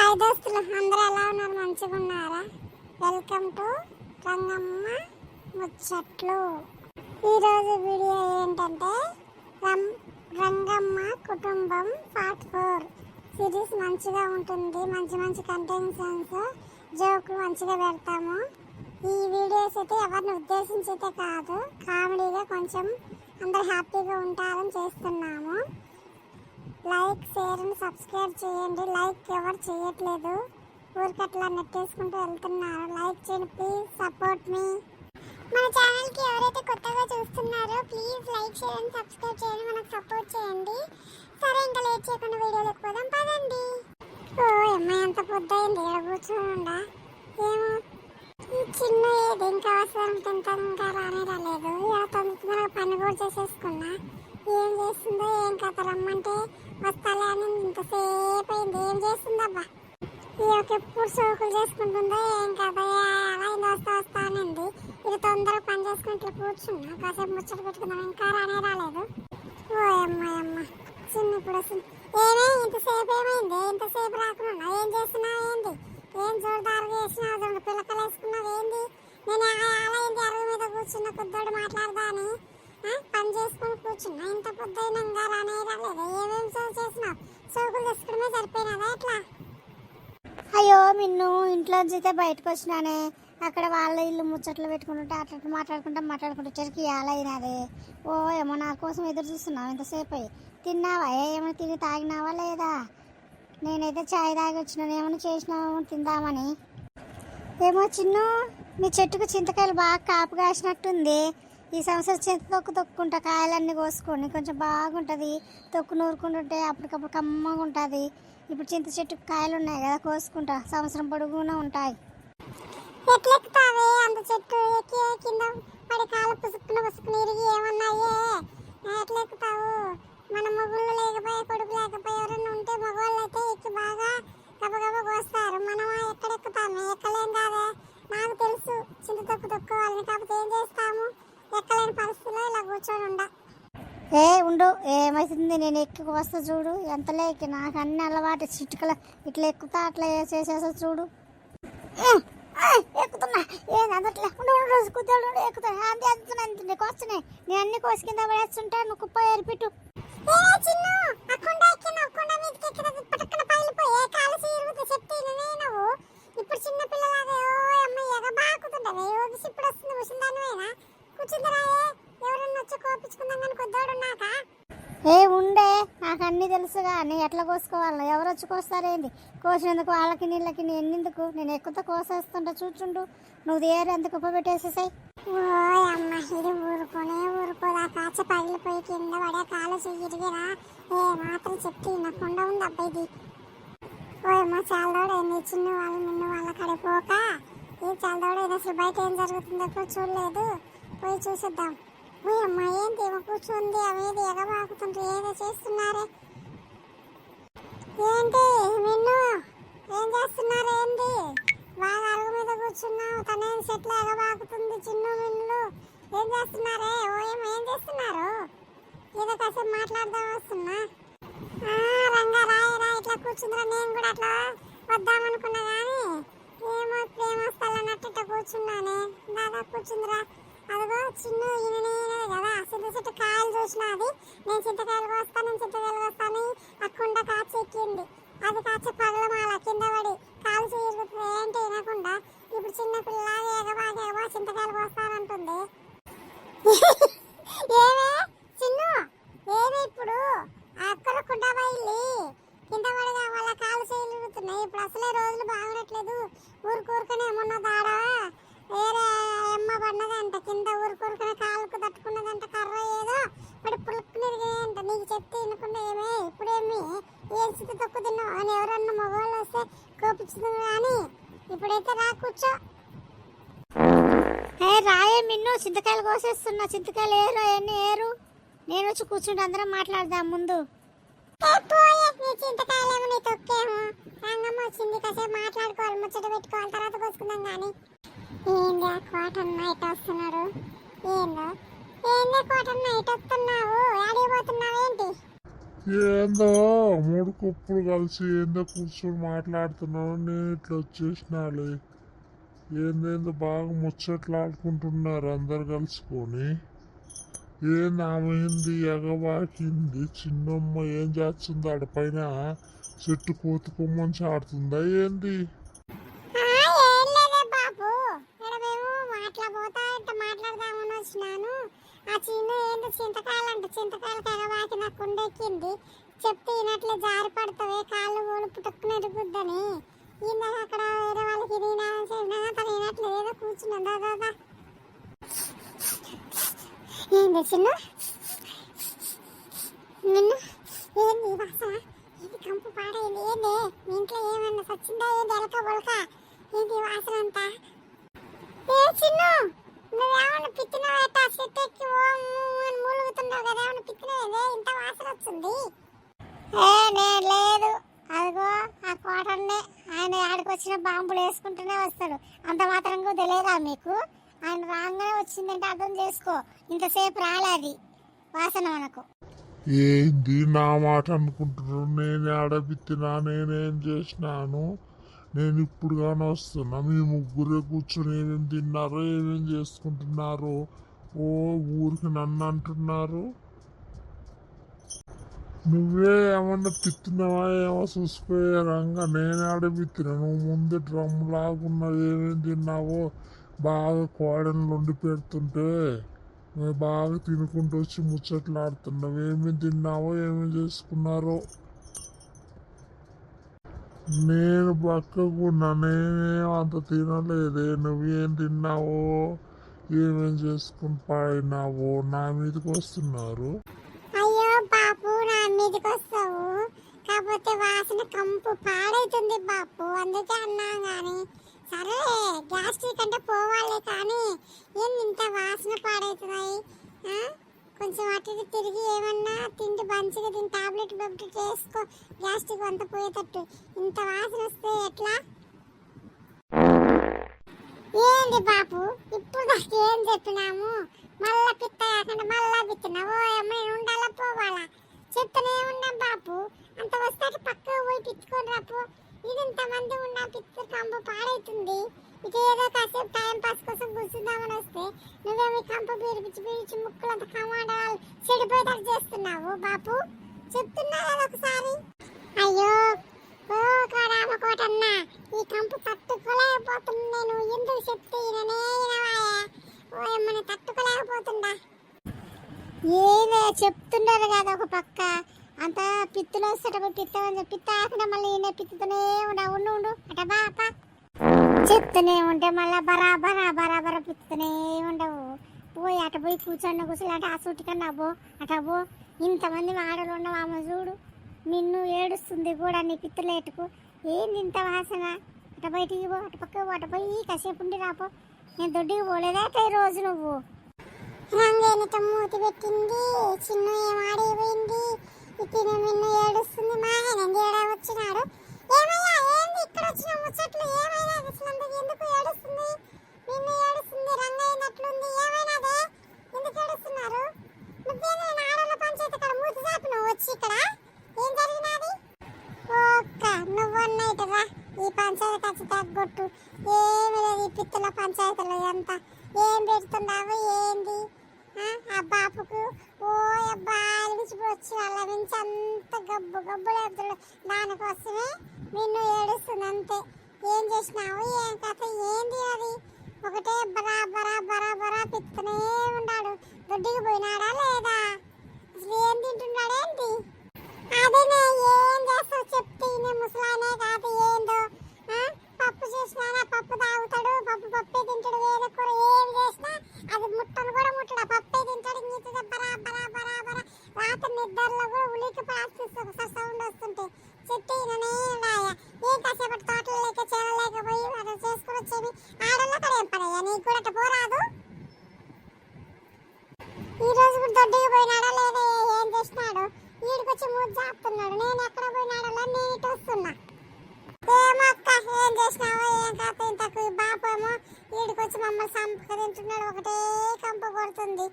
Hi దోస్తులు, అందరూ ఎలా ఉన్నారు? మంచిగా ఉన్నారా? వెల్కమ్ టు రంగమ్మ ముచ్చట్లు. ఈరోజు వీడియో ఏంటంటే రంగమ్మ కుటుంబం పార్ట్ 4 సిరీస్ మంచిగా ఉంటుంది. మంచి మంచి కంటెంట్స్, జోకులు మంచిగా పెడతాము. ఈ వీడియోస్ అయితే ఎవరిని ఉద్దేశించి అయితే కాదు, కామెడీగా కొంచెం అందరు హ్యాపీగా ఉంటారని చేస్తున్నాము. లైక్, షేర్ అండ్ సబ్స్క్రైబ్ చేయండి. లైక్ ఎవరు చేయట్లేదు, ఊరికట్లా నెట్టేసుకుంటూ వెళ్తున్నారు. లైక్ చేయండి ప్లీజ్, సపోర్ట్ మీ. మన ఛానల్కి ఎవరైతే కొత్తగా చూస్తున్నారో please like, share and subscribe చేయండి, మనకు సపోర్ట్ చేయండి. సరే, ఇంకా లేట్ చేయకుండా వీడియోలోకి పోదాం పదండి. ఓ అమ్మాయి ఎంత పొద్దయింది, ఇక్కడ కూర్చోండా. ఏమో ఈ చిన్న ఏది ఇంకా అవసరం తింటాను, ఇంకా రాలేదు. ఇలా తొందరగా పని కూడా చేసేసుకున్నా. ఏం చేస్తుందో ఏం కథ, రమ్మంటే వస్తాలే అని ఇంతసేపు అయింది. ఏం చేస్తుందబ్బా, ఎప్పుడు సోకులు చేసుకుంటుందో ఏం కదా, అలా వస్తా అనింది. ఇది తొందరగా పని చేసుకుంటూ కూర్చున్నా, కాసేపు ముచ్చట పెట్టుకుందాం, ఇంకా రాలేదు. ఓ అమ్మాయి చిన్న ఇప్పుడు వస్తుంది. ఏమే ఇంతసేపు ఏమైంది, ఇంతసేపు రాకుండా ఏం చేస్తున్నావు? ఏంది ఏం జోరుదారుగా వేసినావు, రెండు పిల్లకలు వేసుకున్నావు ఏంది? నేను అలా అరుగు మీద కూర్చున్న కొద్దోడు మాట్లాడదా అని పని చేసుకుని కూర్చున్నా. ఇంత పొద్దునంగా రాలేదు. ఏమేమి చేసినావు? సోకులు తెచ్చుకోవడమే సరిపోయినదా ఎట్లా? అయ్యో మిన్ను, ఇంట్లోంచి అయితే బయటకు వచ్చినానే. అక్కడ వాళ్ళ ఇల్లు ముచ్చట్లు పెట్టుకుంటుంటే అట్లా మాట్లాడుకుంటూ చెరికి ఏలైనది. ఓ ఏమో నా కోసం ఎదురు చూస్తున్నావు ఇంతసేపు అయ్యి. తిన్నావా? ఏమైనా తిని తాగినావా లేదా? నేనైతే చాయ్ తాగి వచ్చినాను. ఏమైనా చేసినావు తిందామని. ఏమో చిన్ను, మీ చెట్టుకు చింతకాయలు బాగా కాపు కాసినట్టుంది. ఈ సంవత్సరం చింత తొక్కుంటా కాయలన్నీ కోసుకొని కొంచెం బాగుంటుంది. తొక్కు నూరుకుంటుంటే అప్పటికప్పుడు కమ్మగా ఉంటుంది. ఇప్పుడు చింత చెట్టుకు కాయలు ఉన్నాయి కదా, కోసుకుంటా సంవత్సరం పొడుగునా ఉంటాయి. ఎట్లెక్కుతావే అంత చెట్టు? ఎక్కి కింద పడి కాలు పుసుక్కుని ఇరిగి ఏమన్నాయే? ఎట్లెక్కుతావు? మన మొగుళ్ళు లేకపోయే, కొడుకు లేకపోయే ఎవరైనా ఉంటే మగవాళ్ళు అయితే ఎక్కి బాగా గబగబ కోస్తారు. మనం ఎక్కడెక్కుతామే? ఎక్కలేం కాదే. నాకు తెలుసు చింత తొక్కుకోవాలని, కాకపోతే ఏం చేస్తాము, ఎక్కలేని పరిస్థితిలో ఇలా కూర్చొని ఉండ. ఉండు, ఏమవుతుంది? నేను ఎక్కి వస్తా చూడు. ఎంతలే ఎక్కి, నాకు అన్ని అలవాటు. చిట్టుకల ఇట్లా ఎక్కుతా అట్లా చేసేస్తా చూడు. ఎక్కుతున్నా, ఏం అందట్లే. రోజు కుద్దోడు ఎక్కుతున్నా, అంతే నీకు వస్తున్నాయి. నేను అన్ని కోసి కింద పడేస్తుంటా, నువ్వు కుప్ప ఏర్పిట్టు. ఇప్పుడు చిన్న పిల్లలాగా అమ్మాయి ఎగబాకుతుంటది. ఇప్పుడు వస్తుంది ముసిందానివేనా? కూర్చుందరాయే, ఎవరన్నా వచ్చి కోపించుకుందాం కానీ కొద్దోడున్నాక. ఉండే, నాకు అన్నీ తెలుసు కానీ ఎట్లా కోసుకోవాలి, ఎవరు వచ్చి కోస్తారేంది? కోసినందుకు వాళ్ళకి నీళ్ళకి ఎన్నిందుకు? నేను ఎక్కుతా కోసేస్తుంటా చూచుండు. నువ్వు దేరు ఎంత కుప్ప పెట్టేసేసాయి. ఓ అమ్మ, ఇది ఊరుకోదా కాచ పగిలిపోయి కింద పడే కాలు చెయ్యిరిగిరా. ఏ మాత్రం చెప్తే వినకుండా ఉంది అబ్బాయిది. ఓ అమ్మ, చాలదోడైంది. చిన్న వాళ్ళు నిన్ను వాళ్ళ కడిపోక ఏ చాలదోడైంది. అసలు బయట ఏం జరుగుతుందో కూడా చూడలేదు, పోయి చూసిద్దాం. ఓ అమ్మ, ఏంటి ఏమో కూర్చుంది, అవేది ఎగబాకుతుంటే ఏదో చేస్తున్నారే. ఏంటి నిన్ను ఏం చేస్తున్నారు? ఏంటి బాగా అరుగు మీద కూర్చున్నావు, తనేం చెట్లు ఎగబాకుతుంది. చిన్ను మిన్నులు ఏం చేస్తున్నారే? ఓ ఏం చేస్తున్నారు? ఏదో కాసేపు మాట్లాడదాం వస్తున్నా. రంగా రాయరా, ఇట్లా కూర్చుందిరా. నేను కూడా అట్లా వద్దామనుకున్నా కానీ ఏమో ప్రేమస్తాలన్నట్టు ఇట్లా కూర్చున్నానే. దాదా కూర్చుందిరా. అదిగో చిన్ను ఈయననే కదా చింత చెట్టు కాయలు చూసినది. నేను చింతకాయలు కోస్తాను అక్కుండ కాచి ఎక్కింది. అది కాచి పగలమాల కింద పడి కాలు చేయరుగుతుంది. ఏంటి వినకుండా ఇప్పుడు చిన్న పిల్లలాగా ఎగబా చింతకాయలు కోస్తానంటుంది. ఏమే చిన్ను, ఏమి ఇప్పుడు అక్కడ కుండబా ఇల్లి కింద పడిగా వాళ్ళ కాలు చేయలుగుతున్నాయి. ఇప్పుడు అసలే రోజులు బాగుండట్లేదు. ఊరుకనే మొన్న దాడా వేరే అమ్మ పడినదంట కింద, ఊరుకనే కాలుకు తట్టుకున్నదంట. కర్ర ఏదో పడి పులుక్కునిరిగాయంట. నీకు చెప్తే వినకుండా ఏమే ఇప్పుడేమి ఏం స్థితి తక్కువ తిన్నావు అని ఎవరన్నా మగవాళ్ళు వస్తే కోపించుతుంది. కానీ ఇప్పుడైతే రా కూర్చో. రాయే మిన్ను, చింతకాయలు కోసేస్తున్నా. చింతకాయలు ఏరు. నేను వచ్చి కూర్చుంటే అందరం మాట్లాడదాం ముందు. నీ చింతకాయలేమో నీ తొక్కేమో. రంగమ్మ వచ్చింది, కాసేపు మాట్లాడుకోవాలి, ముచ్చట పెట్టుకోవాలి, తర్వాత కోసుకుందాం. కానీ ఏందా కోటన్న ఇటు వస్తున్నాడు? ఏందా కోటన్న ఇటు వస్తున్నావు? అడిగిపోతున్నావు ఏంటి? ఏందో మూడు కుప్పులు కలిసి ఏందో కూర్చొని మాట్లాడుతున్నావు, నేను ఇట్లా వచ్చేసినాలే. ఏందేందో బాగా ముచ్చట్లాడుకుంటున్నారు అందరు కలుసుకొని. ఏంది ఆమె హింది ఎగబాకింది, చిన్నమ్మ ఏం చేస్తుంది ఆడపైన చెట్టు కోతి కొమ్మని చాడుతుందా ఏంది? ఏం లేదే బాబు, ఇక్కడ మేము మాట్లాడబోతా ఇట్లా మాట్లాడదామని వచ్చినాను. ఆ చిన్న ఏందో చింతకాయలంట, చింతకాయలు తెగవాకి నాకు కొండెక్కింది. చెప్తే ఈనట్లే జారి పడతావే, కాళ్ళు గోలు పుట్టుకుని ఎరుగుద్దని. ఈయన అక్కడ వేరే వాళ్ళకి తను ఈనట్లు ఏదో కూర్చున్నా దాదా. ఏంది చిన్న నిన్ను ఏంది వాసన, ఏంది కంపు పాడైంది, ఏంది మీ ఇంట్లో ఏమన్నా సచ్చిందా, ఏంది ఎలక బొలక, ఏంది వాసన అంతా? ఏ చిన్ను, నువ్వేమన్నా పిత్తినవేట, చెట్టు ఎక్కి మూలుగుతున్నావు కదా, ఏమన్నా పిత్తినవేదే ఇంత వాసన వచ్చింది? నేను లేదు, అదిగో ఆ కోటన్నే ఆయన ఆడికి వచ్చిన బాంబులు వేసుకుంటూనే వస్తాడు. అంత మాత్రంగా తెలియదా మీకు? ఆయన రాగానే వచ్చిందంటే అర్థం చేసుకో, ఇంతసేపు రాలేదు వాసన మనకు. ఏంది నా మాట అనుకుంటున్నారు? నేను ఆడబిత్తినా, నేనేం చేసినాను? నేను ఇప్పుడు కానీ వస్తున్నా, మీ ముగ్గురే కూర్చొని ఏమేమి తిన్నారో ఏమేమి చేసుకుంటున్నారు, ఓ ఊరికి నన్ను అంటున్నారు. నువ్వే ఏమన్నా పిత్తినావా ఏమో చూసిపోయే రంగా, నేను ఆడబిత్తినా? నువ్వు ముందు డ్రమ్ లాగున్నావు, ఏమేమి తిన్నావో బాగా కోడలు వండి పెడుతుంటే నువ్వు బాగా తినుకుంటూ వచ్చి ముచ్చట్లాడుతున్నావు. ఏమేమి తిన్నావో ఏమేమి చేసుకున్నారో. నేను పక్కకున్నా, నేనేం అంత తినలేదే. నువ్వేం తిన్నావో ఏమేం చేసుకుని పాడినావో నా మీదకి వస్తున్నారు. అయ్యో బాపు, నా మీదకి వస్తావు, కాకపోతే వాసన కంపు పాడైతుంది బాపు, అందుకే అన్నా గాని. సరే గ్యాస్ట్రిక్ అంటే పోవాలి కానీ ఏంది ఇంత వాసన పాడవుతున్నాయి? కొంచెం అటు ఇటు తిరిగి ఏమన్నా తిండి మంచిగా తిని టాబ్లెట్ చేసుకో, గ్యాస్ట్రిక్ అంత పోయేటట్టు. ఇంత వాసన వస్తే ఎట్లా? ఏంది బాపు, ఇప్పుడు దాకా ఏం చెప్పినాము? మళ్ళా పిత్త కాకుండా మళ్ళా పిత్తున్నావు. ఏమైనా ఉండాలా పోవాలా? చెప్తూనే ఉన్నాం బాపు, అంత వస్తే పక్కకు పోయి పిచ్చుకొని రాపు. ఇది ఇంతమంది ఉన్న పిచ్చి కంపు పాడైతుంది. ఇక ఏదో కాసేపు టైం పాస్ కోసం కూర్చుందామని వస్తే నువ్వేమి కంపు పీడిపించి ముక్కులు అంత కమాండాలు చెడిపోయేటట్టు చేస్తున్నావు బాపు. చెప్తున్నా కదా ఒకసారి. అయ్యో ఓ రామకోటన్న, ఈ కంపు తట్టుకోలేకపోతుంది. నేను ఎందుకు చెప్తే ఏమన్నా తట్టుకోలేకపోతుందా? ఏమే చెప్తున్నారు కదా ఒక పక్క, అంత పిత్తులు వస్తేటప్పుడు పిత్తమని పిత్త ఆకుండా మళ్ళీ ఈయన పిత్తుతూనే ఉండు అట బాప చెప్తూనే ఉంటే మళ్ళీ బరాబర పిత్తుతూనే ఉండవు. పోయి అట పోయి కూర్చొని అంటే ఆ సూటి కన్నా అటబో ఇంతమంది ఆడలు ఉండవు. ఆమె చూడు నిన్ను ఏడుస్తుంది కూడా నీ పిత్తులేటుకు. ఏంది ఇంత వాసన? అట బయటికి పో, అటు పక్క అటు పోయి కాసేపు ఉండి రాపో. నేను దొడ్డికి పోలేదా ఈ రోజు నువ్వు? రంగేనితో మూతి పెట్టింది, చిన్న ఏమాడిపోయింది, ఇతను నిన్ను ఏడుస్తుంది. మా ఆయన ఏడా వచ్చినాడు. ఏమయ్యా ఏంది ఇక్కడ వచ్చిన ముచ్చట్లు? ఏమైనా అసలు ఎందుకు ఏడుస్తుంది? నిన్ను ఏడుస్తుంది, రంగైనట్లుంది. ఏమైనాదే, ఎందుకు ఏడుస్తున్నారు? నువ్వేనా ఆడల పంచాయతీ ఇక్కడ మూతి చాపినావు వచ్చి ఇక్కడ? ఏం జరిగినది? ఒక్క నువ్వన్నైటరా ఈ పంచాయతీ ఖర్చు తగ్గొట్టు. ఏమి లేదు ఈ పిత్తుల పంచాయతీలో ఎంత ఏం పెడుతున్నావు ఏంది? ఆ బాపుకు ఓ అబ్బా అలిగిచిపోవచ్చు, వాళ్ళ నుంచి అంత గబ్బులేపుతాడు. దానికోసమే నిన్ను ఏడుస్తుంది అంతే. ఏం చేసినావు, ఏం కథ, ఏంది అది? ఒకటే బరా పిత్తనే ఉన్నాడు. దొడ్డికి పోయినాడా లేదా? అసలు ఏం తింటున్నాడేంటి? అదేనే ఏం చేస్తావు చెప్తే ఈయన ముసలానే కాదు ఏందో. పప్పు చేసినా పప్పు తాగుతాడు, పప్పే తింటాడు. వేరే కూర ఏం చేసినా అది ముట్టను కూడా ముట్టడు, పప్పే తింటాడు. ఇంత బరా రాత్రి నిద్రలో కూడా ఉలికి ప్రాక్టీస్ సౌండ్ వస్తుంటే చెట్టు ఈయననే ఉన్నాయా? ఏం కాసేపటి తోటలు లేక చేరలేకపోయి అలా చేసుకుని వచ్చేవి ఆడల్లో అక్కడ ఏం పడయ్యా? నీకు కూడా అట్లా పోరాదు? ఈ రోజు కూడా దొడ్డికి పోయినాడా లేదా? ఏం చేసినాడు? ఈడికొచ్చి మూడు జాపుతున్నాడు. నేను ఎక్కడ పోయినాడో నేను ఇటు వస్తున్నా. ఏమక్క ఏం చేసినావో ఏం కాదు ఇంతకు. బాపేమో ఈడికొచ్చి మమ్మల్ని సంపదింటున్నాడు, ఒకటే కంప కొడుతుంది.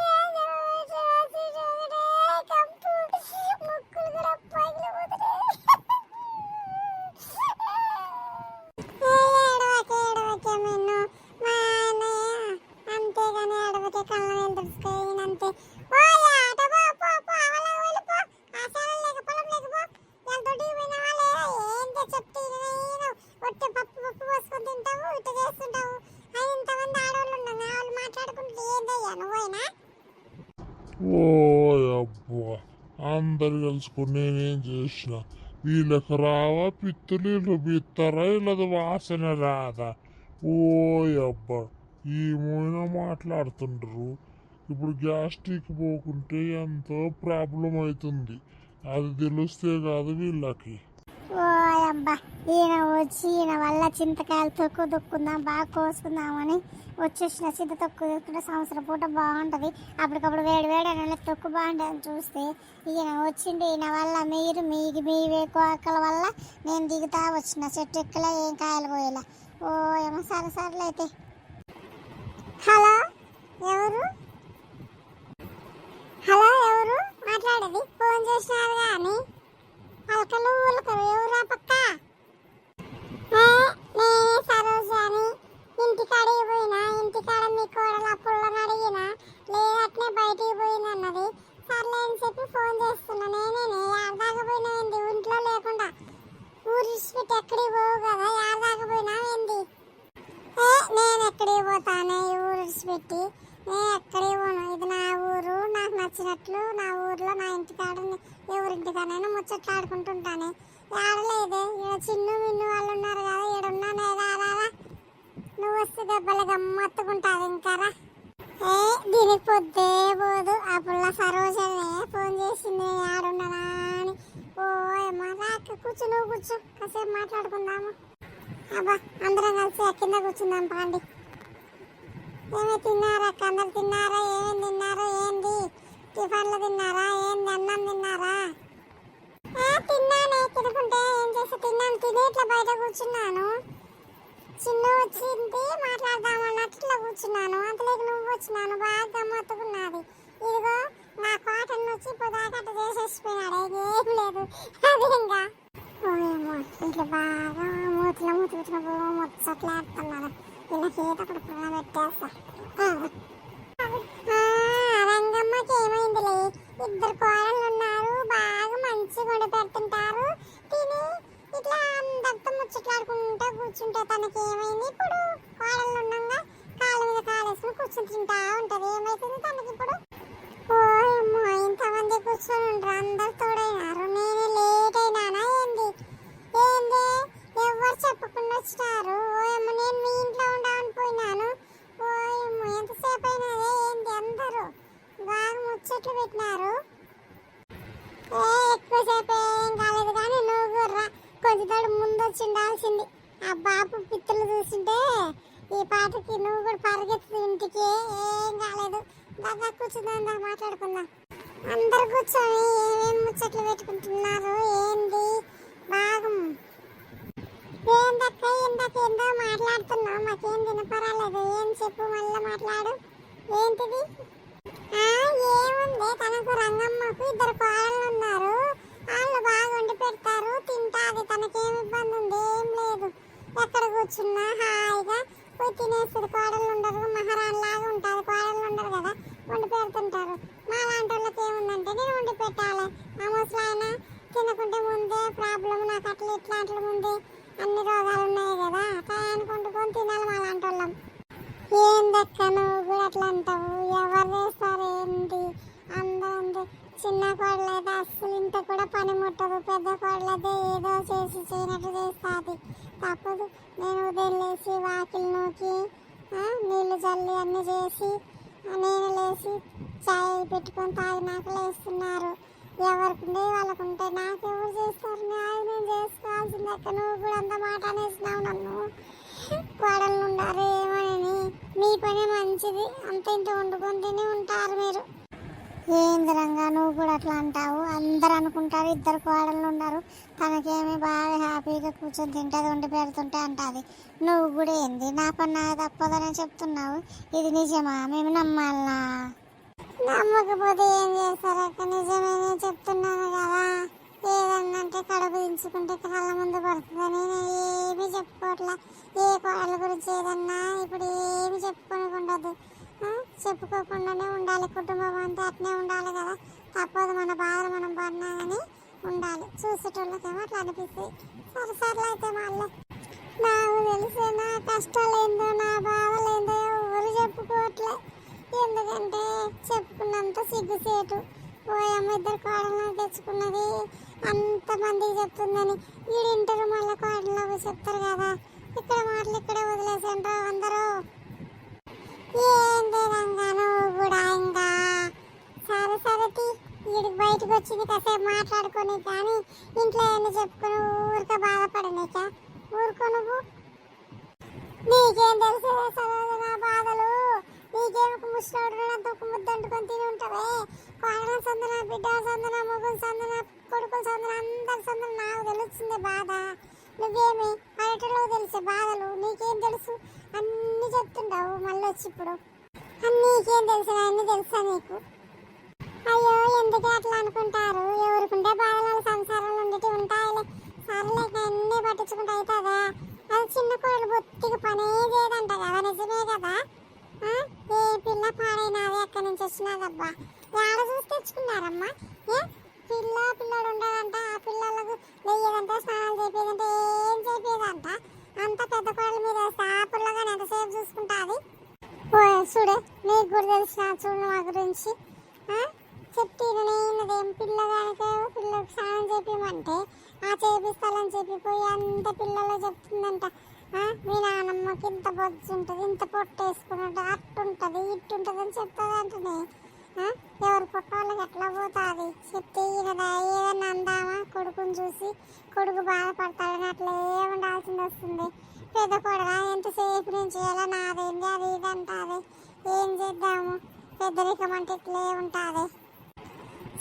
ఏం ఓ అబ్బా, అందరు కలుసుకుని నేనేం చేసిన? వీళ్ళకి రావా పిత్తులు, వీళ్ళు పిత్తరా, వీళ్ళది వాసన రాదా? ఓ అబ్బా, ఏమైనా మాట్లాడుతుండ్రు. ఇప్పుడు గ్యాస్ట్రిక్ పోకుంటే ఎంతో ప్రాబ్లం అవుతుంది. అది తెలిస్తే కాదు వీళ్ళకి. ఓ అబ్బా, ఈయన వచ్చి ఈయన వల్ల చింతకాయలు తొక్కు దుక్కుందాం బాగా కోసుకుందామని వచ్చేసిన. చింత తొక్కు తీసుకుంటే సంవత్సరం పూట బాగుంటుంది. అప్పటికప్పుడు వేడి వేడి నెల తొక్కు బాగుంటుంది చూస్తే. ఈయన వచ్చిండు, ఈయన వల్ల మీవే కోకల వల్ల నేను దిగుతా వచ్చిన. చెట్టు ఎక్కలే, ఏం కాయలు పోయేలా. ఓ ఏమో సరే సరేలే అయితే. హలో ఎవరు? హలో ఎవరు మాట్లాడేది? ఫోన్ చేసినారు కానీ అలకలు ఉలకలు ఎవరా పక్క? నేనే సరోజ అని ఇంటికాడికి పోయినా. ఇంటికాడ మీ కోడలు అప్పులను అడిగినా, లేదట్నే బయటికి పోయింది అన్నది. సర్లే అని చెప్పి ఫోన్ చేస్తున్నా. నేనేనే యారదాకా పోయినా ఏంది? ఇంట్లో లేకుండా ఊరి పెట్టి ఎక్కడికి పోవు కదా, యారదాకా పోయినా ఏంది? నేను ఎక్కడికి పోతానే ఊరు పెట్టి? నేను ఎక్కడికి పోను. ఇది నా ఊరు, నాకు నచ్చినట్లు నా ఊర్లో నా ఇంటికాడ ఎవరింటికాడైనా ముచ్చట్లు ఆడుకుంటుంటానే. ఆడలేదే, ఇక్కడ చిన్ను మిన్ను వాళ్ళు ఉన్నారు కదా, ఈడున్నానే రారా. నువ్వు వస్తే దెబ్బలు గమ్మత్తుకుంటావు ఇంకారా. దీనికి పొద్దే పోదు. ఆ పుల్ల సరోజనే ఫోన్ చేసింది ఆడున్నానా అని. ఓ ఏమో రాక కూర్చో, నువ్వు కూర్చో, కాసేపు మాట్లాడుకుందాము. అబ్బా, అందరం కలిసి కింద కూర్చుందాం పాండి. ఏమి తిన్నారా? అందరు తిన్నారా? ఏమేమి తిన్నారా? ఏంది టిఫన్లు తిన్నారా? ఏంది అన్నం తిన్నారా? తిన్నానే, తినుకుంటే ఏం చేస్తా, తిన్నాను. తిని ఇట్లా బయట కూర్చున్నాను. చిన్న వచ్చింది మాట్లాడదామన్నట్టు ఇట్లా కూర్చున్నాను. అంతలోకి నువ్వు వచ్చినాను. బాగా గమ్మత్తుకున్నది. ఇదిగో నా కాటన్ వచ్చి పొదాకట్ట చేసేసిపోయినాడు. ఏం లేదు అదేంగా. ఓమో, ఇంట్లో బాగా మూతిలో ముచ్చట్లు ఆడుతున్నారు. వీళ్ళకి ఏదో ఒకటి పుల్ల పెట్టేస్తా. రంగమ్మకి ఏమైందిలే, ఇద్దరు కోడళ్ళు ఉన్నారు, బాగా మంచిగా వండి పెడుతుంటారు. తిని ఇట్లా అందరితో ముచ్చట్లాడుకుంటూ కూర్చుంటే తనకి ఏమైంది? ఇప్పుడు కోడళ్ళు ఉండగా కాళ్ళ మీద కాలేసుకుని కూర్చుని తింటా ఉంటది. ఏమైతుంది తనకి ఇప్పుడు? ఓ అమ్మో, ఇంతమంది కూర్చొని ఉండరు, అందరు తోడైనారు. నేనే లేట్ అయినానా ఏంది? ఏంది ఎవరు చెప్పకుండా వచ్చినారు? ఓయమ్మ, నేను మీ ఇంట్లో ఉండవని పోయినాను. ఓయమ్మ, ఎంతసేపు అయినదే ఏంది? అందరూ బాగా ముచ్చట్లు పెట్టినారు. ఎక్కువసేపు ఏం కాలేదు కానీ నువ్వు కూడా కొంచెం ముందు వచ్చి ఉండాల్సింది. ఆ బాబు పిత్తులు చూసింటే ఈ పాటకి నువ్వు కూడా పరిగెత్తు ఇంటికి. ఏం కాలేదు, బాగా కూర్చుందాం, మాట్లాడుకుందాం. అందరు కూర్చొని ఏమేమి ముచ్చట్లు పెట్టుకుంటున్నారు ఏంది? బాగా ఏందక్క ఏందో మాట్లాడుతున్నావు, మాకేం వినపరాలేదు. ఏం చెప్పు, మళ్ళీ మాట్లాడు. ఏంటిది? ఏముంది, తనకు రంగమ్మకు ఇద్దరు కోడళ్ళు ఉన్నారు. వాళ్ళు బాగా వండి పెడతారు, తింటాది. తనకేమి ఇబ్బంది ఉంది? ఏం లేదు. ఎక్కడ కూర్చున్నా హాయిగా పోయి తినేస్తుంది. కోడళ్ళు ఉండరు, మహారాణిలాగా ఉంటుంది. కోడళ్ళు ఉండరు కదా, వండి పెడుతుంటారు. మా లాంటి వాళ్ళకి ఏముందంటే నేను వండి పెట్టాలి. ఆ ముసలాయన తినకుంటే ముందే ప్రాబ్లం. నాకు అట్లా ఇట్లాంటి ముందే అన్ని రోగాలు ఉన్నాయి కదా, టయానికి వండుకొని తినాలి మా లాంటి వాళ్ళం. ఏందక్క నువ్వు కూడా అట్లా అంటావు? ఎవరు చేస్తారు ఏంటి? అందరూ చిన్న కోడలైతే అస్సలు ఇంత కూడా పని ముట్టదు. పెద్ద కోడలైతే ఏదో చేసి చేయనట్టు చేస్తుంది. తప్పదు. నేను ఉదయం లేచి వాకిలు నూకి నీళ్లు చల్లి అన్నీ చేసి నేను లేచి చాయ్ పెట్టుకొని తాగినాక లేస్తున్నారు. ఎవరికి వాళ్ళకు ఉంటే నాకెవరు చేస్తారు? నేను చేసుకోవాల్సింది. అక్క నువ్వు కూడా అంత మాట అనేసినావు నన్ను. కోడళ్ళు ఉండారు ఏమని. మీ పని మంచిది, అంత ఇంత వండుకొని తిని ఉంటారు మీరు. ఏంది రంగా నువ్వు కూడా అట్లా అంటావు? అందరు అనుకుంటారు ఇద్దరు కోడళ్ళు ఉన్నారు, తనకేమి బాగా హ్యాపీగా కూర్చొని తింటుంది, వండి పెడుతుంటే అంటుంది. నువ్వు కూడా ఏంది నా పని నాకు తప్పదని చెప్తున్నావు? ఇది నిజమా? మేము నమ్మాలా? నమ్మకపోతే ఏం చేస్తారు అక్క? నిజమేనే చెప్తున్నాను కదా. ఏదన్నంటే కడుపు దించుకుంటే కళ్ళ ముందు పడుతుందని నేను ఏమీ చెప్పుకోవట్లా. ఏ కోడల గురించి ఏదన్నా ఇప్పుడు ఏమి చెప్పుకోకుండా చెప్పుకోకుండానే ఉండాలి. కుటుంబం అంతా అట్నే ఉండాలి కదా, తప్పదు. మన బాధలు మనం పడినా కానీ ఉండాలి. చూసేటోళ్ళకేమో అట్లా అనిపిస్తుంది. సరే అయితే మళ్ళీ నాకు తెలిసి నా కష్టాలు ఏందో నా బాధలు ఏందో ఎవరు చెప్పుకోవట్లే. ఎందుకంటే చెప్పుకున్నంత సిగ్గుసేటు ఓయమ్మ ఇద్దరు కోడలను తెచ్చుకున్నది అంతమందికి చెప్తుందని వీడింటారు మళ్ళీ కోడలకు చెప్తారు కదా ఇక్కడ మాటలు ఇక్కడే వదిలేసేంటారు అందరూ ఏంటి రంగా నువ్వు కూడా ఇంకా సరే సరే వీడికి బయటకు వచ్చింది కాసేపు మాట్లాడుకొని కానీ ఇంట్లో ఏమన్నా చెప్పుకొని ఊరికే బాధపడనీక ఊరుకో నువ్వు నీకేం తెలుసు సరోజ నా బాధలు నీకేం ఒక ముసలోడునంత ఒక ముద్ద అంటుకొని తిని ఉంటావే కోడల సందన బిడ్డ సందన మొగుల సందన కొడుకుల సందన అందరి సందన నాకు తెలుస్తుంది బాధ నువ్వేమి బయటలో తెలిసే బాధలు నీకేం తెలుసు అన్నీ చెప్తుంటావు మళ్ళీ వచ్చి ఇప్పుడు నీకేం తెలుసు అన్నీ తెలుసా నీకు అయ్యో ఎందుకు అట్లా అనుకుంటారు ఎవరుకుంటే బాధలు సంసారాలు ఉండేటి ఉంటాయిలే సర్లేక అన్నీ పట్టించుకుంటూ అవుతుందా అది చిన్న కోడలు బొత్తికి పనే చేయదంట కదా నిజమే కదా ఏ పిల్ల పాడైనది ఎక్కడి నుంచి వచ్చినదబ్బా ఏడ చూసి తెచ్చుకున్నారమ్మా ఏ పిల్లోడు ఉండదంట ఆ పిల్లలకు వెయ్యదంట స్నానాలు చేపేదంటే ఏం చేపేదంట అంత పెద్ద కోడల మీద వేస్తే ఆ పిల్లగాని ఎంతసేపు చూసుకుంటుంది ఓ చూడే నీకు కూడా తెలిసిన చూడు మా గురించి చెప్తీరు నేనదేం పిల్లగానికి పిల్లలకు స్నానం చేపించమంటే ఆ చేపిస్తాలని చెప్పిపోయి అంత పిల్లలు చెప్తుందంట మీ నాన్నమ్మకి ఇంత బొజ్జు ఉంటుంది ఇంత పొట్టు వేసుకుని ఉంటుంది అట్టుంటుంది ఇట్టుంటుంది అని చెప్తుంది అంటనే ఎవరు పొట్ట వాళ్ళకి ఎట్లా పోతుంది చెప్తే ఈయనదా ఏదన్నా అందామా కొడుకుని చూసి కొడుకు బాధపడతాడని అట్లా ఏముండాల్సింది వస్తుంది పెద్ద కొడగా ఎంతసేపు నేను చేయాలా నాదేంది అది ఇది అంటుంది ఏం చేద్దాము పెద్దరికం అంటే ఇట్లే ఉంటుంది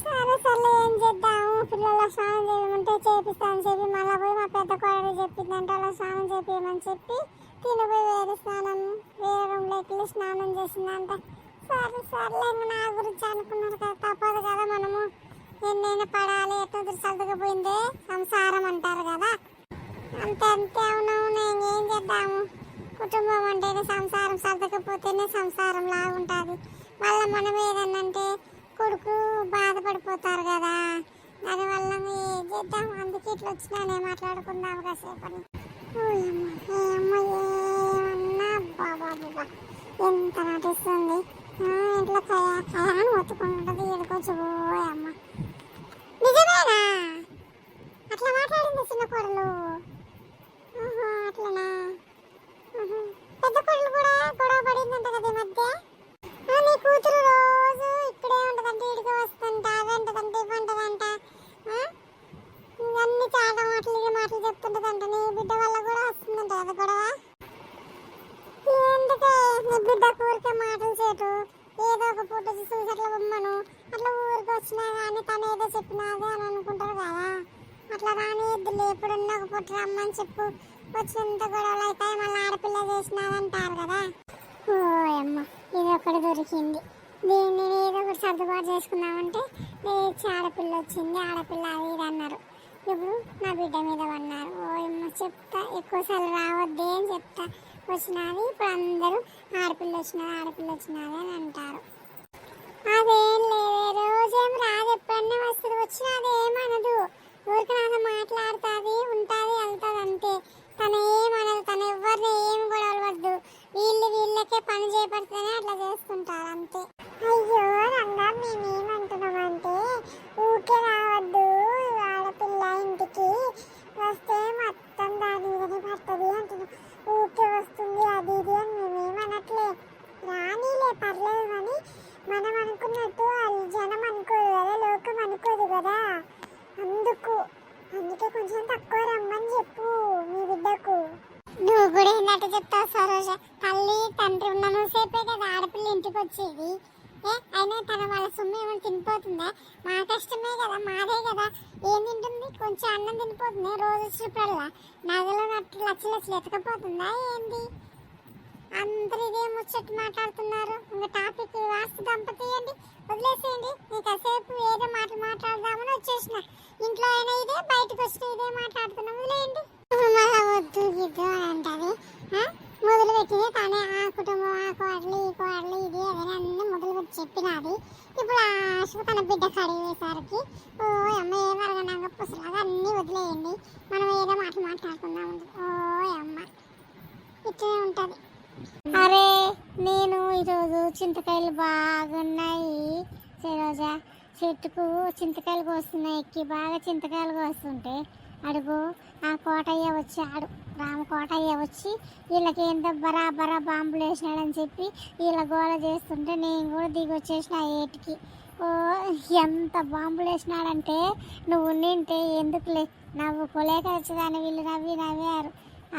సరే సర్లే ఏం చేద్దాము పిల్లల స్నానం చేయమంటే చేపిస్తాను చెప్పి మళ్ళీ పోయి మా పెద్ద కోడలు చెప్పిందంటే అలా స్నానం చేపించమని చెప్పి తినపోయి వేరే రూమ్లోకి వెళ్ళి స్నానం చేసిందంట సరే సర్లే ఇంకా నా గురించి అనుకున్నారు కదా తప్పదు కదా మనము ఎన్నైనా పడాలి ఎట్లా సర్దుకుపోయిందే సంసారం అంటారు కదా అంతే అంతే అవునవును ఏం చేద్దాము కుటుంబం అంటేనే సంసారం సర్దకపోతేనే సంసారం లాగుంటుంది మళ్ళీ మనం ఏదన్నంటే కొడుకు బాధపడిపోతారు కదా దానివల్ల ఏం చేద్దాం అందుకే ఇట్లా వచ్చినానే మాట్లాడుకుందాం కాసేపని ఏమన్నా బాబా ఎంత నటిస్తుంది ఇంట్లో కయాన్ని మొత్తుకుంటుంది ఎడుకోవచ్చు అమ్మ నిజమేనా అట్లా మాట్లాడింది చిన్న కోడలు అట్లనా పెద్ద కోడలు కూడా గొడవ పడిందంట కదా ఈ మధ్య నీ కూతురు రోజు ఇక్కడే ఉంటదంటే ఇడికి వస్తుంట అదంటదంటే ఇవ్వంటదంట అన్ని చాలా మాటలు చెప్తుంటదంట నీ బిడ్డ వల్ల కూడా వస్తుందంట కదా గొడవ ఎందుకే నీ బిడ్డ ఊరికే మాటలు చేటు ఏదో ఒక పూట చూసి అట్లా బొమ్మను అట్లా ఊరికి వచ్చినా కానీ తను ఏదో చెప్పినాదే అని అనుకుంటారు కదా అట్లా రాని ఎద్దులు ఎప్పుడున్నా ఒక పూట రమ్మని చెప్పు వచ్చినంత గొడవలు అవుతాయి మళ్ళీ ఆడపిల్ల చేసినాదంటారు కదా ఓ అమ్మ ఇది ఒకటి దొరికింది దీన్ని ఏదో ఒకటి సర్దుబాటు చేసుకున్నామంటే ఆడపిల్ల వచ్చింది ఆడపిల్ల అది ఇది అన్నారు ఇప్పుడు నా బిడ్డ మీద పన్నారు ఓ అమ్మ చెప్తా ఎక్కువసార్లు రావద్దే అని చెప్తా వచ్చినది ఇప్పుడు అందరూ ఆడపిల్ల వచ్చినది అని అంటారు అదేం లేదే రోజేం రాదు ఎప్పుడన్నా వస్తుంది వచ్చినా అదేమనదు ఊరికి నాన్న మాట్లాడుతుంది ఉంటుంది వెళ్తుంది అంతే తను ఏమనదు తను ఎవరిని ఏం గొడవలు పడదు వీళ్ళకే పని చేపడితేనే అట్లా చేస్తుంటారు అంతే అయ్యో రంగా మేమేమంటున్నామంటే ఊకే రావద్దు ఆడపిల్ల ఇంటికి వస్తే మొత్తం దాని ఇదని పడుతుంది అంటున్నాం ఊకే వస్తుంది అది ఇది అని మేమేమనట్లే రానీలే పర్లేదు కానీ మనం అనుకున్నట్టు వాళ్ళు జనం అనుకోదు కదా లోకం అనుకోదు కదా అందుకే కొంచెం తక్కువ రమ్మని చెప్పు మీ బిడ్డకు నువ్వు కూడా ఏంటంటే చెప్తావు సరోజ తల్లి తండ్రి ఉన్నను సేపే కదా ఆడపిల్ల ఇంటికి వచ్చేది అయినా తన వాళ్ళ సొమ్ము ఏమైనా తినిపోతుందా మా కష్టమే కదా మాదే కదా ఏం తింటుంది కొంచెం అన్నం తినిపోతుంది రోజు వచ్చినప్పుడల్లా నగలు నట్టు లచ్చలు ఎతకపోతుందా ఏంది అందరు ఇదే ముచ్చట్టు మాట్లాడుతున్నారు ఇంకా టాపిక్ వాస్తు దంపతీయండి వదిలేసేయండి నీకు కాసేపు ఏదో మాటలు మాట్లాడదామని వచ్చేసిన ఇంట్లో అయినా ఇదే బయటకు వచ్చిన ఇదే మాట్లాడుతున్నాం వదిలేయండి మళ్ళా వద్దు గిద్దు అని అంటది మొదలు పెట్టింది తనే ఆ కుటుంబం ఆ కోడలు ఈ కోడలు ఇది అదే అన్ని మొదలు పెట్టి చెప్పినది ఇప్పుడు లాస్ట్ తన బిడ్డ కడిగి వేసరికి ఓ అమ్మ ఏమరగనాక పుసలాగా అన్నీ వదిలేయండి మనం ఏదో మాటలు మాట్లాడుకుందాం ఓ అమ్మ ఇట్లనే ఉంటుంది అరే నేను ఈరోజు చింతకాయలు బాగున్నాయి సరోజా. చెట్టుకు చింతకాయలు కోస్తున్నాయి, ఎక్కి బాగా చింతకాయలు కోస్తుంటే అడుగు ఆ కోటయ్య వచ్చాడు, రామ కోటయ్య వచ్చి వీళ్ళకి ఎంత బరాబరా బాంబులు వేసినాడని చెప్పి వీళ్ళ గోల చేస్తుంటే నేను కూడా దిగి వచ్చేసిన ఏటికి. ఓ ఎంత బాంబులు వేసినాడంటే నువ్వు నింటే ఎందుకులే నవ్వుకోలేక వచ్చేదాన్ని. వీళ్ళు నవ్వారు.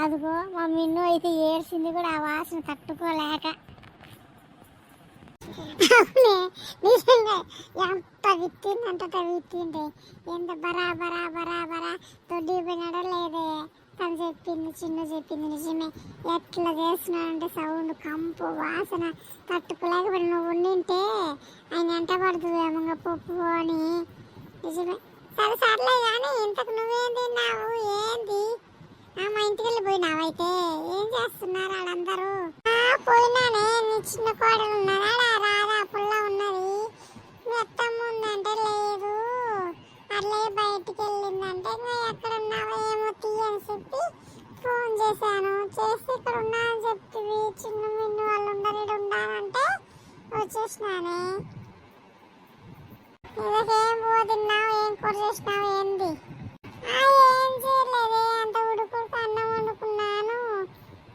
అదిగో మా మిన్ను అయితే ఏడ్చింది కూడా ఆ వాసన తట్టుకోలేక. నిజంగా ఎంత విత్తిందంటే విత్తింటే ఎంత బరాబరా తొడ్డి పోయినాడో లేదే. తను చెప్పింది, చిన్న చెప్పింది నిజమే. ఎట్లా చేస్తున్నాడంటే సౌండ్, కంపు, వాసన తట్టుకోలేక నువ్వు ఉండింటే ఆయన ఎంట పడుతుందేమో పప్పు అని. నిజమే. సరే సర్లే కానీ ఇంతకు నువ్వేం తిన్నావు? ఏంది మా ఇంటికి వెళ్ళిపోయినావైతే? ఏం చేస్తున్నారు వాళ్ళందరూ? పోయినానే. నీ చిన్న కోడలు ఉన్నదా? రాదా పుల్ల ఉన్నది. మీ అత్తమ్మ ఉందంటే లేదు, అట్లే బయటికి వెళ్ళిందంటే ఎక్కడ ఉన్నావో ఏమో తీయని చెప్పి ఫోన్ చేశాను. చేసి ఇక్కడ ఉన్నానని చెప్తివి. చిన్న మిన్ను వాళ్ళు ఉండరు, ఇక్కడ ఉండాలంటే వచ్చేసినానే. ఇలాగేం తిన్నావు? ఏం కూర చేసినావు? ఏంది? ఏం చేయలేదే. అంత ఉడుకుడుకు అన్నం వండుకున్నాను,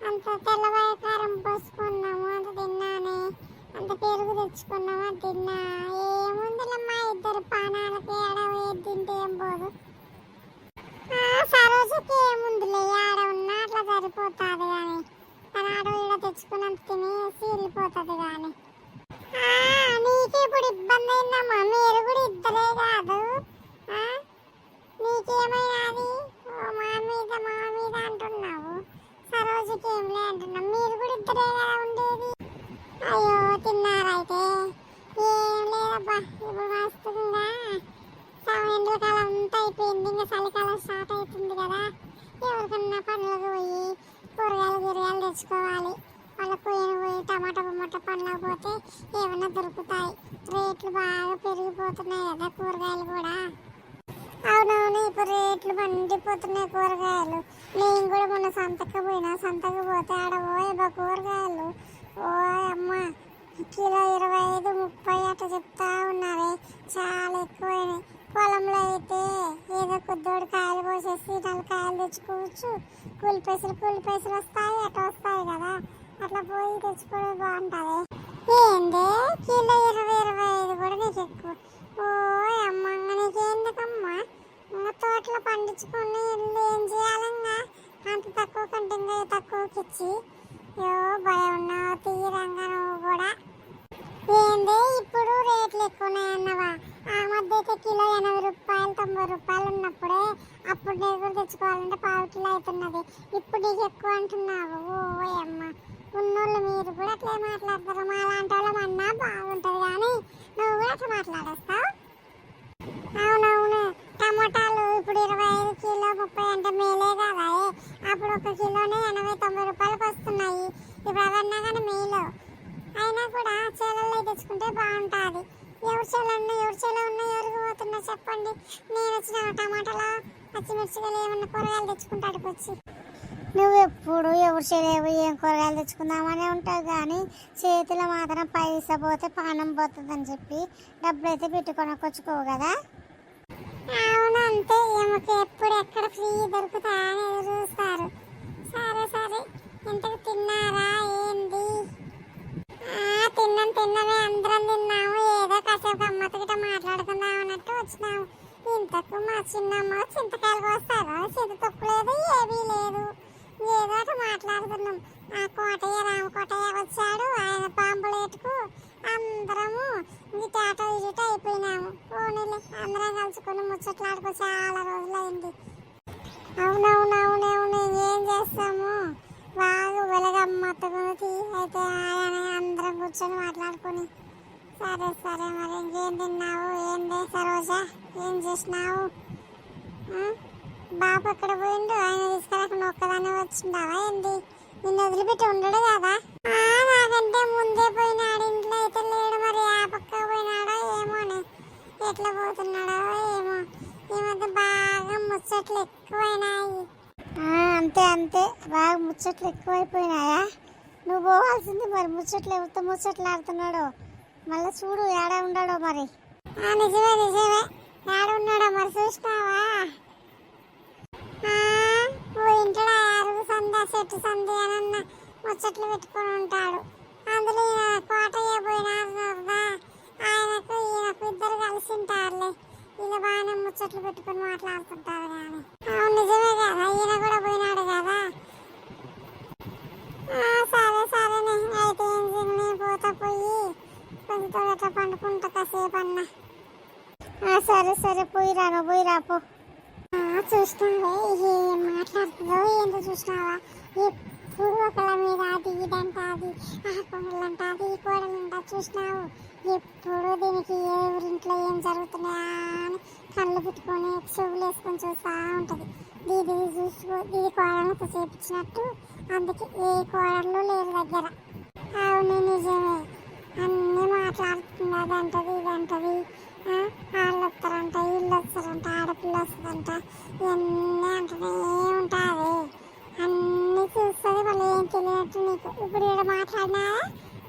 అంత తెల్లవాయ కారం పోసుకున్నాము, అంత తిన్నానే. అంత పెరుగు తెచ్చుకున్నాము, అది తిన్నా. ఏముందిలమ్మా ఇద్దరు పానాలకి ఏడవేది తింటే ఏం పోదు. సరోజకి ఏముందిలే, ఆడ ఉన్నా అట్లా సరిపోతుంది కానీ తన ఆడవిడ తెచ్చుకున్నంత తినేసి వెళ్ళిపోతుంది కానీ. నీకు ఇప్పుడు ఇబ్బంది అయిందమ్మా. మీరు కూడా ఇద్దరే కాదు, నీకేమైనాది? మా మీద అంటున్నావు, సరోజకి ఏంలే అంటున్నావు. మీరు కూడా ఇద్దరే కదా ఉండేది. అయ్యో తిన్నారైతే? ఏం లేదబ్బా, ఇప్పుడు వస్తుందా ఎండాకాలం అంతా అయిపోయింది, ఇంకా చలికాలం స్టార్ట్ అవుతుంది కదా. ఎవరికన్నా పనులకు పోయి కూరగాయలు తెచ్చుకోవాలి. వాళ్ళ పోయి టమాటా పండ్లకు పోతే ఏమన్నా దొరుకుతాయి. రేట్లు బాగా పెరిగిపోతున్నాయి కదా కూరగాయలు కూడా. అవునవును, ఇప్పుడు రేట్లు మండిపోతున్నాయి కూరగాయలు. నేను కూడా మొన్న సంతకు పోతే ఆడ పోయే కూరగాయలు ఓ అమ్మ కిలో 25, 30 అట్లా చెప్తా ఉన్నారే. చాలా ఎక్కువైనాయి. పొలంలో అయితే ఏదో కొద్దోడు కాయలు పోసేసి 4 కాయలు తెచ్చుకోవచ్చు. కూలి పైసలు వస్తాయి, అట్లా వస్తాయి కదా. అట్లా పోయి తెచ్చుకోవడం బాగుంటుంది. ఏందే కిలో 20, 25 కూడా నీకు ఎక్కువ? ఓ అమ్మ, నీకెందుకమ్మా? తోటలో పండించుకొని ఏం చేయాలన్నా అంత తక్కువ కంటే ఇంకా తక్కువకి ఇచ్చి భయం ఉన్నావు తీరంగా నువ్వు కూడా. ఏందే ఇప్పుడు రేట్లు ఎక్కువన్నాయన్నవా? ఆ మధ్య అయితే కిలో 80 రూపాయలు 90 రూపాయలు ఉన్నప్పుడే అప్పుడు నేను కూడా తెచ్చుకోవాలంటే 1/2 కిలో అవుతున్నది. ఇప్పుడు నీకు ఎక్కువ అంటున్నావు. ఓ అమ్మ, ఉన్నోళ్ళు మీరు కూడా అట్లే మాట్లాడతారు. మా లాంటి వాళ్ళం అన్నా బాగుంటుంది కానీ నువ్వు కూడా అట్లా మాట్లాడేస్తావు. అవునవును, టమాటాలు ఇప్పుడు 25 కిలో 30 అంటే మేలే కదా. అప్పుడు 1 కిలోనే 80-90 రూపాయలకు వస్తున్నాయి. ఇప్పుడు అవన్నా కానీ మేలు. అయినా కూడా చేలల్లో తెచ్చుకుంటే బాగుంటుంది. ఎవరి చేలో ఉన్నా ఎవరికి పోతున్నా చెప్పండి. నేను వచ్చిన టమాటాలు పచ్చిమిర్చిలు ఏమన్నా కూరగాయలు తెచ్చుకుంటాడు వచ్చి. నువ్వు ఎప్పుడు ఎవరు చేయలేవు, ఏం కూరగాయలు తెచ్చుకుందామనే ఉంటావు కానీ చేతిలో మాత్రం పైసా పోతే పానం పోతుందని చెప్పి డబ్బులు అయితే పెట్టుకొచ్చుకోవు కదా. అవును అంతే, ఏమకి ఎప్పుడు ఎక్కడ ఫ్రీ దొరుకుతాయా అని చూస్తారు. సరే ఇంతకు తిన్నారా ఏంది? తిన్నమే, అందరం తిన్నాము. ఏదో కాసేపు అమ్మతో గిట్ట మాట్లాడుకుందాం అన్నట్టు వచ్చినాము. ఇంతకు మా చిన్నమ్మ చింతకాయలు కోస్తారో చేతి తొక్కులేదు, ఏమీ లేదు. ఏదో అటు మాట్లాడుతున్నాం. ఆ రామ కోటయ్య వచ్చాడు. ఆయన పాంపులేటుకు అందరము ఇటు అటు ఇటు అయిపోయినాము. పోనీలే, అందరం కలుసుకొని ముచ్చట్లాడుకో చాలా రోజులైంది. అవునవును, ఏం చేస్తాము, బాగా వెలగమ్మతుకుని అయితే ఆయన అందరం కూర్చొని మాట్లాడుకొని. సరే మరి ఇంకేం తిన్నావు? ఏందే సరోజా, ఏం చేసినావు? బాబు ఎక్కడ పోయిండు? ఆయన తీసుకురాకుండా ఒక్కదాన్ని వచ్చిందావా ఏంది? నిన్ను వదిలిపెట్టి ఉండడు కదా. నాకంటే ముందే పోయినాడు, ఇంట్లో అయితే లేడు. మరి ఆ పక్క పోయినాడో ఏమోనే, ఎట్లా పోతున్నాడో ఏమో. ఈ మధ్య బాగా ముచ్చట్లు ఎక్కువైనాయి. అంతే బాగా ముచ్చట్లు ఎక్కువైపోయినాయా? నువ్వు పోవాల్సింది మరి ముచ్చట్లు ఎవరితో ముచ్చట్లు ఆడుతున్నాడో మళ్ళీ చూడు ఏడా ఉన్నాడో మరి. నిజమే నిజమే, ఉన్నాడో మరి చూసినావా? ఓ ఇంట్లో అరుగు సంద చెట్టు సంది అని ముచ్చట్లు పెట్టుకొని ఉంటాడు. అందులో ఈయన కోటయ్య పోయినారు కదా, ఆయనకు ఈయనకు ఇద్దరు కలిసి ఉంటారులే. ఇలా బాగానే ముచ్చట్లు పెట్టుకొని మాట్లాడుతుంటారు కానీ. అవును నిజమే కదా, ఈయన కూడా పోయినాడు కదా. సరే సరేనే, అయితే ఏం చేయను, పోతా పోయి కొంచెం ఎట్లా పండుకుంటా కాసేపు అన్నా. సరే సరే పోయి రాపో. చూసినావే ఏం మాట్లాడుతుందో ఏంటో చూసినావా? ఎప్పుడు ఒకళ్ళ మీద అది ఇదంట, అది ఆ కోడలంట, అది ఈ కోడలంట. చూసినావు ఎప్పుడు దీనికి ఎవరింట్లో ఏం జరుగుతున్నాయా అని కళ్ళు పెట్టుకొని చెవులు వేసుకొని చూస్తూ ఉంటుంది. దీది చూసుకో, దీది కోడలతో చేపించినట్టు. అందుకే ఏ కోడళ్ళు లేరు దగ్గర. అవును నిజమే, అన్నీ మాట్లాడుతుంది. అదంటది ఇదంటది, వాళ్ళు వస్తారంట, వీళ్ళు వస్తారంట, ఆడపిల్ల వస్తుందంట, ఇవన్నీ అంటనే ఉంటుంది. అన్నీ చూస్తుంది, వాళ్ళు ఏం తెలియనట్టు నీకు. ఇప్పుడు ఈడ మాట్లాడినా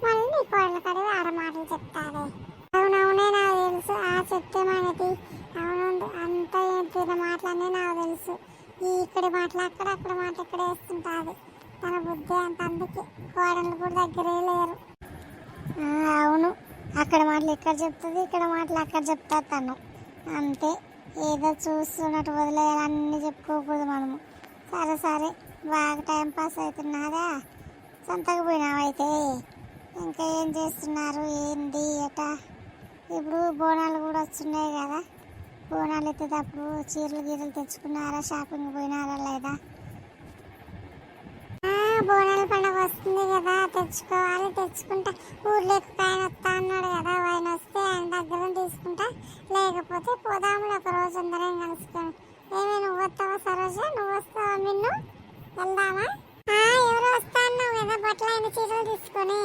మళ్ళీ నీ కోడలు కడిగి ఆడ మాటలు చెప్తాది. అవునవునే నాకు తెలుసు, చెప్తే మనకి అవును అంతా తిన మాటలన్నీ నాకు తెలుసు. ఇక్కడి మాటలు అక్కడ, అక్కడ మాట ఇక్కడ వేస్తుంటుంది తన బుద్ధి అంత. అందుకే కోడళ్ళు కూడా దగ్గరే లేరు. అవును, అక్కడ మాటలు ఇక్కడ చెప్తుంది, ఇక్కడ మాటలు అక్కడ చెప్తా తను. అంతే, ఏదో చూస్తున్నట్టు వదిలేయాలి, అన్నీ చెప్పుకోకూడదు మనము. సరే సరే, బాగా టైం పాస్ అవుతున్నదా? సొంతకు పోయినావైతే ఇంకా ఏం చేస్తున్నారు, ఏంది ఎటా? ఇప్పుడు బోనాలు కూడా వస్తున్నాయి కదా, బోనాలు ఎత్తేటప్పుడు చీరలు గీరలు తెచ్చుకున్నారా, షాపింగ్ పోయినారా లేదా? బోనాల పండుగ వస్తుంది కదా, తెచ్చుకోవాలి. తెచ్చుకుంటా, ఊర్లోకి ఆయన వస్తా అన్నాడు కదా, ఆయన వస్తే ఆయన దగ్గర తీసుకుంటా. లేకపోతే పోదాములు ఒక రోజు అందరం కలుసుకొని. ఏమే నువ్వు వస్తావా సరోజ? నువ్వు వస్తావా? నిన్ను వెళ్దామా? ఎవరు వస్తా అన్నావు కదా, బట్టలు ఆయన చీరలు తీసుకొని.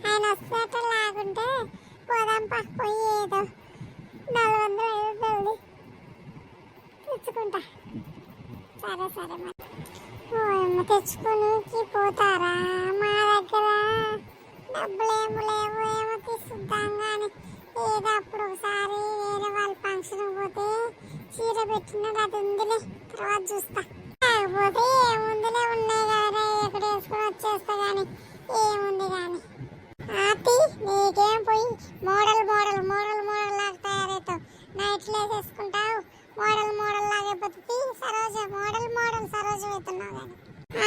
ఆయన వస్తే లాగుంటే పోదాం పక్క పోయి ఏదో 400 తెచ్చుకుంటా. సరే సరే మరి. తెచ్చుకుని పోతారా? మా దగ్గర డబ్బులేమో లేవు, ఏమో తీసుకుంటాం కానీ ఏదో అప్పుడు ఒకసారి వేరే వాళ్ళ ఫంక్షన్ పోతే చీర పెట్టినది అది ఉందిలే, తర్వాత చూస్తా. లేకపోతే ఏముందిలే, ఉన్నాయి కదా ఎక్కడ వేసుకొని వచ్చేస్తా కానీ ఏముంది కానీ. ఆతి నీకేం పోయి మోడల్ మోడల్ మోడల్ మోడల్ లాగా తయారవుతావు, నైట్లు వేసేసుకుంటావు, మోడల్ మోడల్ లాగే బతుకి సరోజ మోడల్ మోడల్ సరోజ అవుతున్నావు కానీ.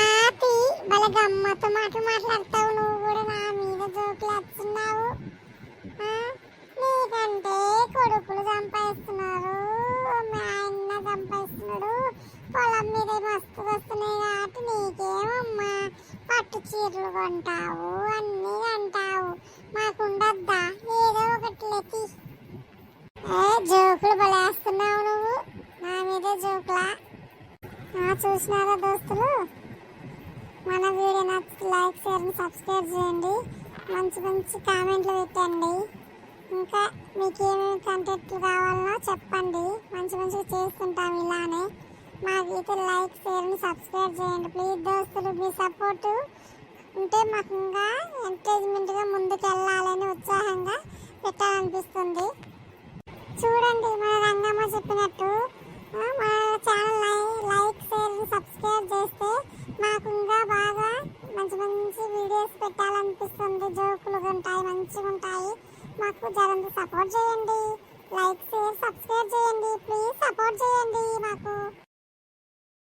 ఆతి భలే గమ్మత్తు మాటలు మాట్లాడతావు నువ్వు కూడా, నా మీద జోకులు వస్తున్నావు. నీకంటే కొడుకులు సంపాదిస్తున్నారు, మా ఆయన సంపాదిస్తున్నాడు, పొలం మీద మస్తు వస్తున్నాయి కాబట్టి నీకేమమ్మా పట్టు చీరలు కొంటావు, అన్నీ అంటావు. మాకుండద్దా ఏదో ఒకటి లెక్కి? జోకులు బలేస్తున్నావు నువ్వు, నా మీద జోకులా? చూసినారా దోస్తులు, మన వీడియో నచ్చితే లైక్ షేర్ సబ్స్క్రైబ్ చేయండి, మంచి మంచి కామెంట్లు పెట్టండి. ఇంకా మీకు ఏమేమి కంటెంట్లు కావాలనో చెప్పండి, మంచి మంచిగా చేస్తుంటాం ఇలానే. మాకైతే లైక్ షేర్ సబ్స్క్రైబ్ చేయండి ప్లీజ్ దోస్తులు. మీ సపోర్టు ఉంటే మాకు ఇంకా ఎంకరేజ్మెంట్గా ముందుకు వెళ్ళాలని ఉత్సాహంగా పెట్టాలనిపిస్తుంది. చూడండి మన రంగమ్మ చెప్పినట్టు మా ఛానల్ లైక్ షేర్ సబ్స్క్రైబ్ చేస్తే మాకు ఇంకా బాగా మంచి మంచి వీడియోస్ పెట్టాలనిపిస్తుంది. జోకులు ఉంటాయి, మంచిగా ఉంటాయి. మాకు జరంత సపోర్ట్ చేయండి, లైక్ షేర్ సబ్స్క్రైబ్ చేయండి ప్లీజ్, సపోర్ట్ చేయండి మాకు.